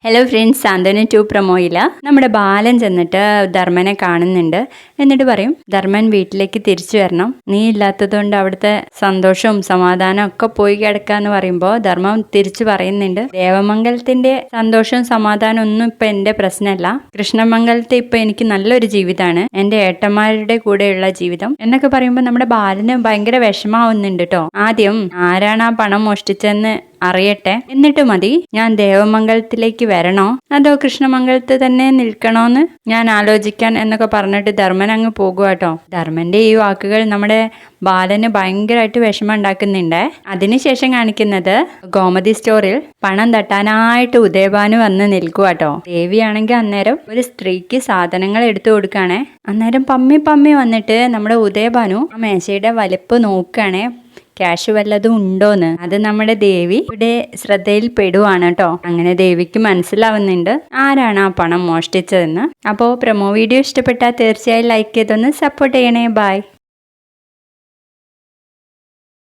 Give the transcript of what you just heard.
Hello friends, സാന്ത്വന 2 പ്രൊമോയിൽ നമ്മുടെ ബാലൻ ചെന്നിട്ട് ധർമ്മനെ കാണുന്നുണ്ട്. എന്നിട്ട് പറയും, ധർമ്മൻ വീട്ടിലേക്ക് തിരിച്ചു വരണം, നീ ഇല്ലാത്തതുകൊണ്ട് അവിടുത്തെ സന്തോഷവും സമാധാനവും ഒക്കെ പോയി കിടക്കാന്ന് പറയുമ്പോൾ ധർമ്മം തിരിച്ചു പറയുന്നുണ്ട്, ദേവമംഗലത്തിന്റെ സന്തോഷവും സമാധാനവും ഒന്നും ഇപ്പൊ എന്റെ പ്രശ്നമല്ല. കൃഷ്ണമംഗലത്തെ ഇപ്പൊ എനിക്ക് നല്ലൊരു ജീവിതമാണ്, എന്റെ ഏട്ടന്മാരുടെ കൂടെയുള്ള ജീവിതം എന്നൊക്കെ പറയുമ്പോൾ നമ്മുടെ ബാലന് ഭയങ്കര വിഷമാവുന്നുണ്ട് കേട്ടോ. ആദ്യം ആരാണ് ആ പണം മോഷ്ടിച്ചെന്ന് അറിയട്ടെ, എന്നിട്ട് മതി ഞാൻ ദേവമംഗലത്തിലേക്ക് വരണോ അതോ കൃഷ്ണമംഗലത്ത് തന്നെ നിൽക്കണോന്ന് ഞാൻ ആലോചിക്കാൻ എന്നൊക്കെ പറഞ്ഞിട്ട് ധർമ്മൻ അങ്ങ് പോകുക കേട്ടോ. ധർമ്മന്റെ ഈ വാക്കുകൾ നമ്മുടെ ബാലന് ഭയങ്കരമായിട്ട് വിഷമം ഉണ്ടാക്കുന്നുണ്ട്. അതിനുശേഷം കാണിക്കുന്നത് ഗോമതി സ്റ്റോറിൽ പണം തട്ടാനായിട്ട് ഉദയഭാനു വന്ന് നിൽക്കുക കേട്ടോ. ദേവിയാണെങ്കിൽ അന്നേരം ഒരു സ്ത്രീക്ക് സാധനങ്ങൾ എടുത്തു കൊടുക്കുകയാണേ. അന്നേരം പമ്മി വന്നിട്ട് നമ്മുടെ ഉദയഭാനു ആ മേശയുടെ വലിപ്പ് നോക്കുകയാണേ, ക്യാഷ് വല്ലതും ഉണ്ടോന്ന്. അത് നമ്മുടെ ദേവി ഇവിടെ ശ്രദ്ധയിൽ പെടുവാണ് കേട്ടോ. അങ്ങനെ ദേവിക്ക് മനസ്സിലാവുന്നുണ്ട് ആരാണ് ആ പണം മോഷ്ടിച്ചതെന്ന്. അപ്പോൾ പ്രൊമോ വീഡിയോ ഇഷ്ടപ്പെട്ടാൽ തീർച്ചയായും ലൈക്ക് ചെയ്തൊന്ന് സപ്പോർട്ട് ചെയ്യണേ. ബൈ.